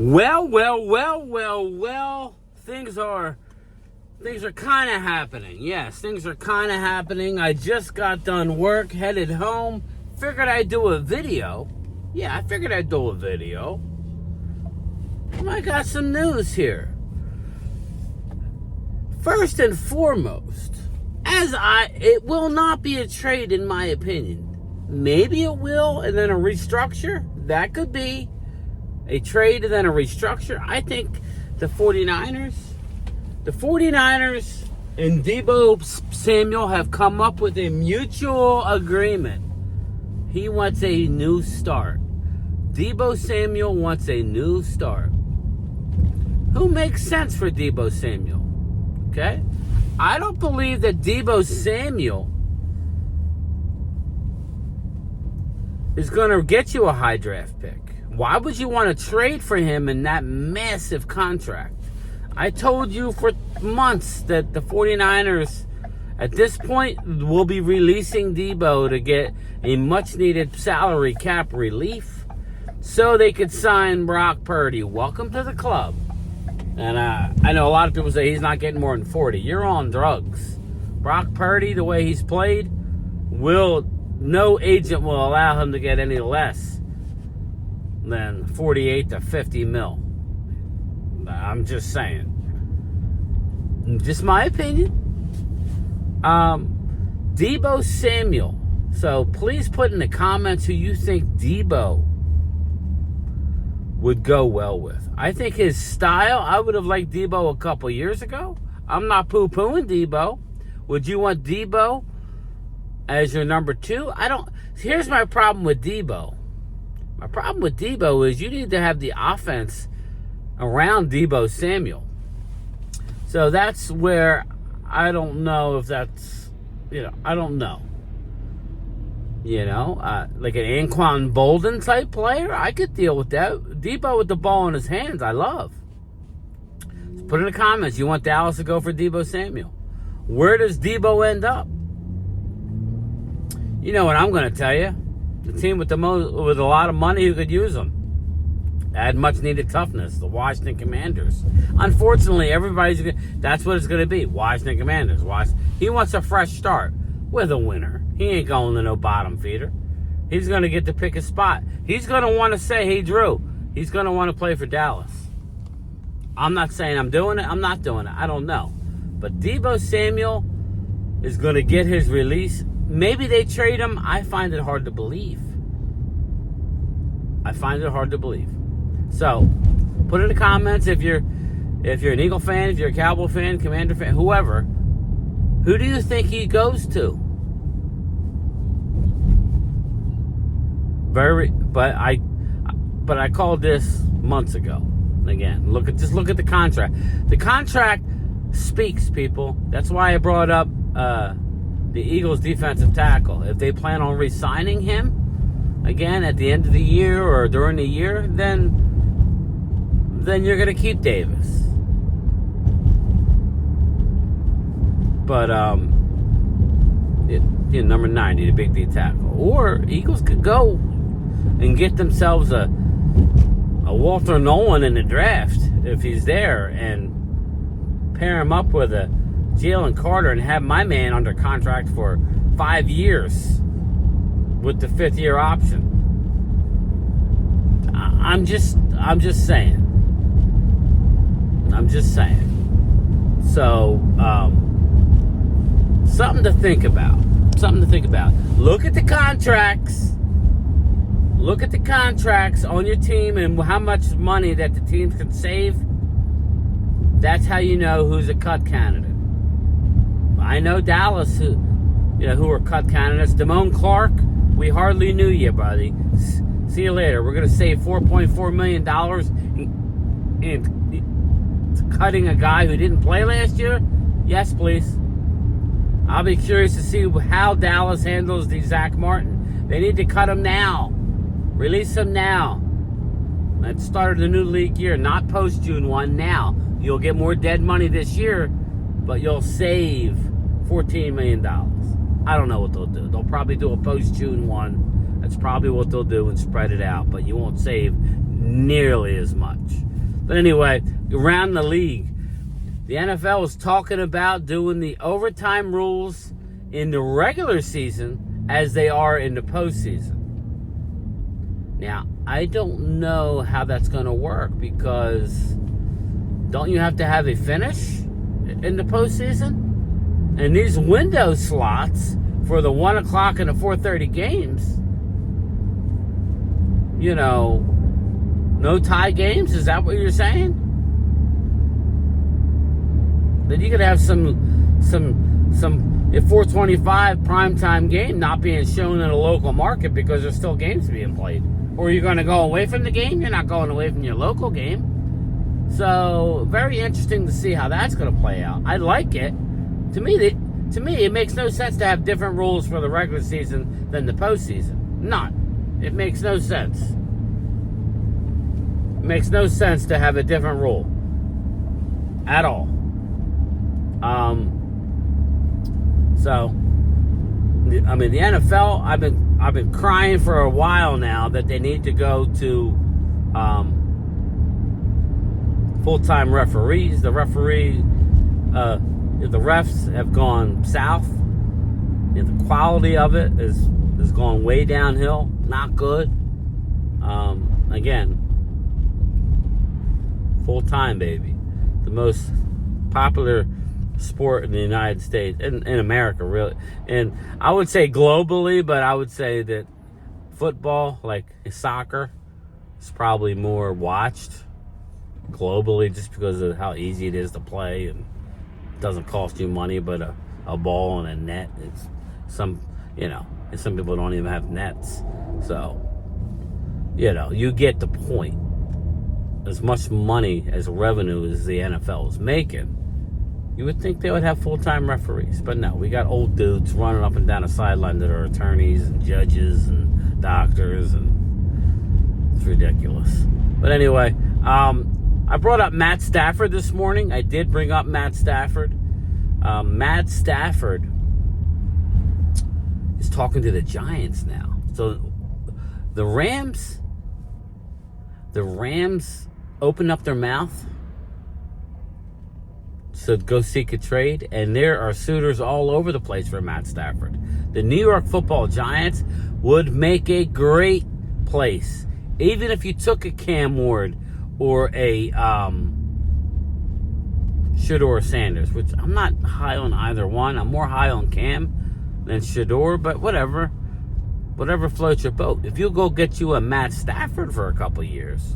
Well. Things are kind of happening. Yes, things are kind of happening. I just got done work, headed home. Figured I'd do a video. Yeah, I figured I'd do a video. I got some news here. First and foremost, it will not be a trade in my opinion. Maybe it will, and then a restructure. That could be a trade and then a restructure. I think the 49ers and Deebo Samuel have come up with a mutual agreement. He wants a new start. Deebo Samuel wants a new start. Who makes sense for Deebo Samuel? Okay? I don't believe that Deebo Samuel is going to get you a high draft pick. Why would you want to trade for him in that massive contract? I told you for months that the 49ers, at this point, will be releasing Deebo to get a much-needed salary cap relief so they could sign Brock Purdy. Welcome to the club. And I know a lot of people say he's not getting more than 40. You're on drugs. Brock Purdy, the way he's played, no agent will allow him to get any less than 48 to 50 mil. I'm just saying. Just my opinion. Deebo Samuel. So please put in the comments who you think Deebo would go well with. I think his style, I would have liked Deebo a couple years ago. I'm not poo-pooing Deebo. Would you want Deebo as your number two? Here's my problem with Deebo. My problem with Deebo is you need to have the offense around Deebo Samuel. So that's where I don't know if that's, I don't know. Like an Anquan Bolden type player, I could deal with that. Deebo with the ball in his hands, I love. Put in the comments, you want Dallas to go for Deebo Samuel. Where does Deebo end up? You know what I'm going to tell you. The team with a lot of money who could use him. Add much needed toughness. The Washington Commanders. Unfortunately, that's what it's going to be. Washington Commanders. He wants a fresh start with a winner. He ain't going to no bottom feeder. He's going to get to pick his spot. He's going to want to say, hey, Drew. He's going to want to play for Dallas. I'm not saying I'm doing it. I'm not doing it. I don't know. But Deebo Samuel is going to get his release. Maybe they trade him. I find it hard to believe. So, put in the comments if you're an Eagle fan, if you're a Cowboy fan, Commander fan, whoever. Who do you think he goes to? But I called this months ago. Again, just look at the contract. The contract speaks, people. That's why I brought up the Eagles' defensive tackle. If they plan on re-signing him again at the end of the year or during the year, then you're going to keep Davis. But number 90, the big D tackle. Or Eagles could go and get themselves a Walter Nolan in the draft if he's there and pair him up with a Jalen Carter and have my man under contract for 5 years with the 5th year option. I'm just saying. So, something to think about. Look at the contracts. Look at the contracts on your team and how much money that the teams can save. That's how you know who's a cut candidate. I know Dallas who are cut candidates. Damone Clark, we hardly knew you, buddy. See you later. We're going to save $4.4 million in cutting a guy who didn't play last year? Yes, please. I'll be curious to see how Dallas handles the Zach Martin. They need to cut him now. Release him now. Let's start the new league year, not post June 1, now. You'll get more dead money this year, but you'll save $14 million. I don't know what they'll do. They'll probably do a post June 1. That's probably what they'll do and spread it out, but you won't save nearly as much. But anyway, around the league, the NFL is talking about doing the overtime rules in the regular season as they are in the postseason. Now, I don't know how that's going to work, because don't you have to have a finish in the postseason? And these window slots for the 1 o'clock and the 4:30 games, no tie games? Is that what you're saying? Then you could have some at 4:25 primetime game not being shown in a local market because there's still games being played. Or you're going to go away from the game? You're not going away from your local game. So, very interesting to see how that's going to play out. I like it. To me, it makes no sense to have different rules for the regular season than the postseason. None. It makes no sense. It makes no sense to have a different rule at all. The NFL, I've been crying for a while now that they need to go to full-time referees. The refs have gone south. The quality of it is going way downhill. Not good. Again, full-time, baby. The most popular sport in the United States, in America, really. And I would say globally, but I would say that football, like soccer, is probably more watched globally just because of how easy it is to play, and it doesn't cost you money but a ball and a net. It's some people don't even have nets. So, you get the point. As much money as revenue as the NFL is making, you would think they would have full-time referees. But no, we got old dudes running up and down the sideline that are attorneys and judges and doctors, and it's ridiculous. But anyway, I brought up Matt Stafford this morning. I did bring up Matt Stafford. Matt Stafford is talking to the Giants now. So the Rams opened up their mouth to go seek a trade, and there are suitors all over the place for Matt Stafford. The New York Football Giants would make a great place, even if you took a Cam Ward or a Shedeur Sanders, which I'm not high on either one. I'm more high on Cam than Shedeur, but whatever floats your boat. If you go get you a Matt Stafford for a couple years,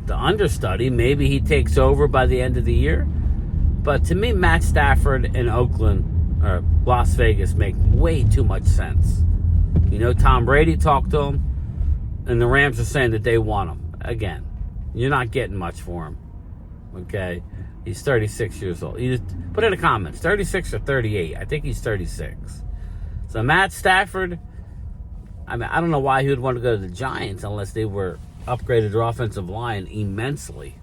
the understudy, maybe he takes over by the end of the year. But to me, Matt Stafford in Oakland or Las Vegas make way too much sense. Tom Brady talked to him, and the Rams are saying that they want him. Again, you're not getting much for him. Okay? He's 36 years old. Put in the comments, 36 or 38. I think he's 36. So Matt Stafford, I don't know why he would want to go to the Giants unless they were upgraded their offensive line immensely.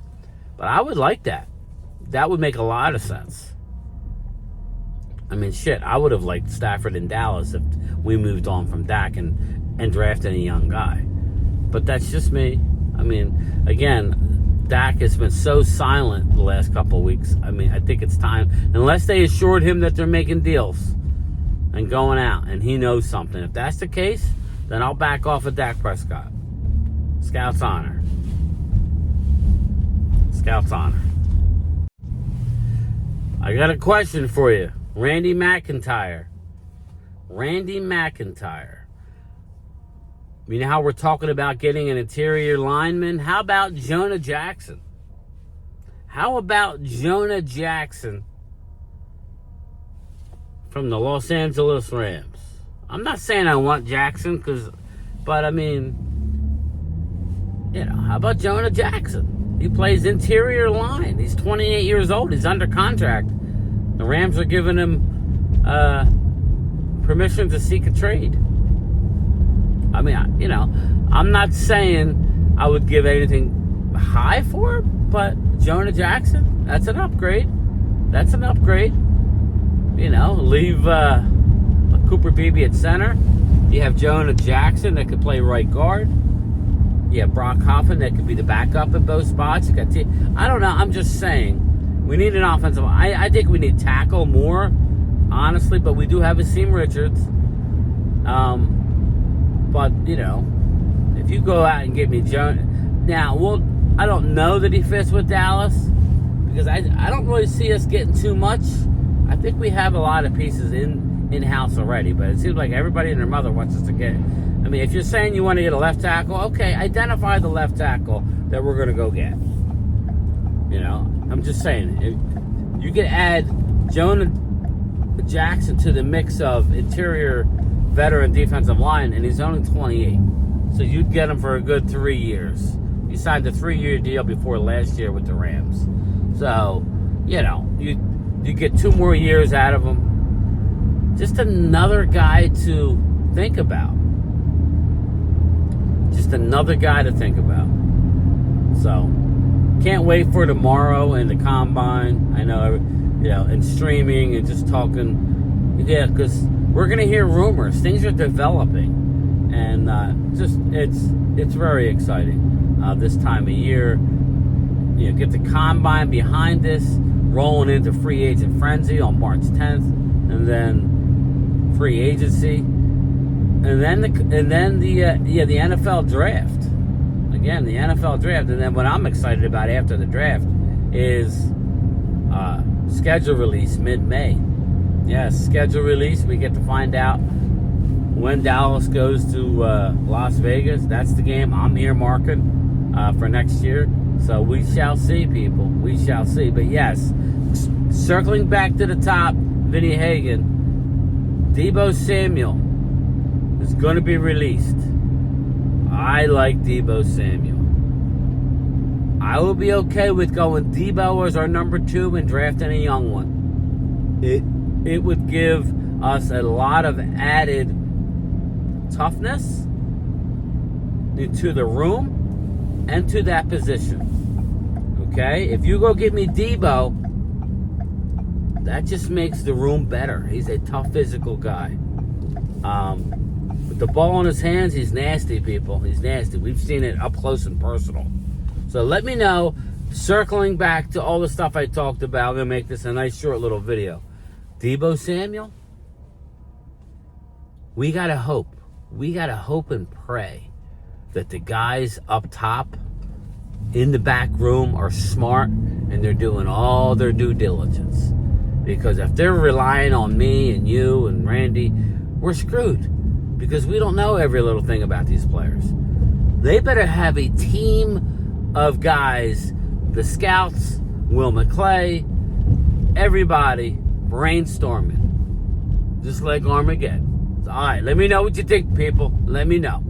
But I would like that. That would make a lot of sense. I would have liked Stafford in Dallas if we moved on from Dak and drafted a young guy. But that's just me. Again, Dak has been so silent the last couple of weeks. I think it's time, unless they assured him that they're making deals and going out, and he knows something. If that's the case, then I'll back off of Dak Prescott. Scout's honor. Scout's honor. I got a question for you. Randy McIntyre. You know how we're talking about getting an interior lineman? How about Jonah Jackson? From the Los Angeles Rams? I'm not saying I want Jackson, but how about Jonah Jackson? He plays interior line. He's 28 years old. He's under contract. The Rams are giving him permission to seek a trade. I'm not saying I would give anything high for him, but Jonah Jackson, that's an upgrade. Leave Cooper Beebe at center. You have Jonah Jackson that could play right guard. Yeah, Brock Hoffman, that could be the backup at both spots. You got I don't know. I'm just saying we need an offensive. I think we need tackle more, honestly. But we do have Asim Richards. But you know, if you go out and get me Jones, now I don't know that he fits with Dallas because I don't really see us getting too much. I think we have a lot of pieces in-house already, but it seems like everybody and their mother wants us to get. I mean, if you're saying you want to get a left tackle, okay, identify the left tackle that we're going to go get. You know, I'm just saying, if you can add Jonah Jackson to the mix of interior veteran defensive line, and he's only 28. So you'd get him for a good 3 years. He signed a 3-year deal before last year with the Rams. So, you know, you get 2 more years out of him. Just another guy to think about. Just another guy to think about. So, can't wait for tomorrow and the Combine. I know, you know, and streaming and just talking. Yeah, because we're going to hear rumors. Things are developing. And it's very exciting this time of year. You know, get the Combine behind us, rolling into free agent frenzy on March 10th, and then free agency, and then the NFL draft. Again, the NFL draft, and then what I'm excited about after the draft is schedule release mid-May. Yes, schedule release. We get to find out when Dallas goes to Las Vegas. That's the game I'm earmarking for next year. So we shall see, people. We shall see. But yes, circling back to the top, Vinny Hagen, Deebo Samuel is going to be released. I like Deebo Samuel. I will be okay with going Deebo as our number 2 and drafting a young one. It would give us a lot of added toughness into the room and to that position. Okay? If you go get me Deebo, that just makes the room better. He's a tough physical guy. With the ball in his hands, he's nasty, people. He's nasty. We've seen it up close and personal. So let me know, circling back to all the stuff I talked about, I'm going to make this a nice short little video. Deebo Samuel, we got to hope. We got to hope and pray that the guys up top in the back room are smart and they're doing all their due diligence. Because if they're relying on me and you and Randy, we're screwed. Because we don't know every little thing about these players. They better have a team of guys, the scouts, Will McClay, everybody brainstorming. Just like Armageddon. All right, let me know what you think, people. Let me know.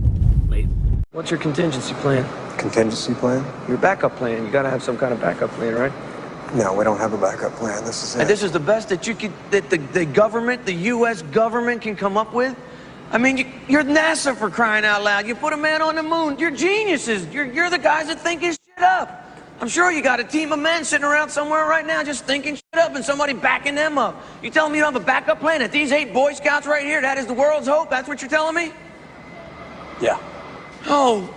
Later. What's your contingency plan? Contingency plan? Your backup plan. You got to have some kind of backup plan, right? No, we don't have a backup plan. This is it. And this is the best that you could, that the government, the U.S. government can come up with? I mean, you're NASA, for crying out loud. You put a man on the moon. You're geniuses. You're the guys that think his shit up. I'm sure you got a team of men sitting around somewhere right now just thinking shit up and somebody backing them up. You telling me you don't have a backup plan? That these 8 Boy Scouts right here, that is the world's hope? That's what you're telling me? Yeah. Oh,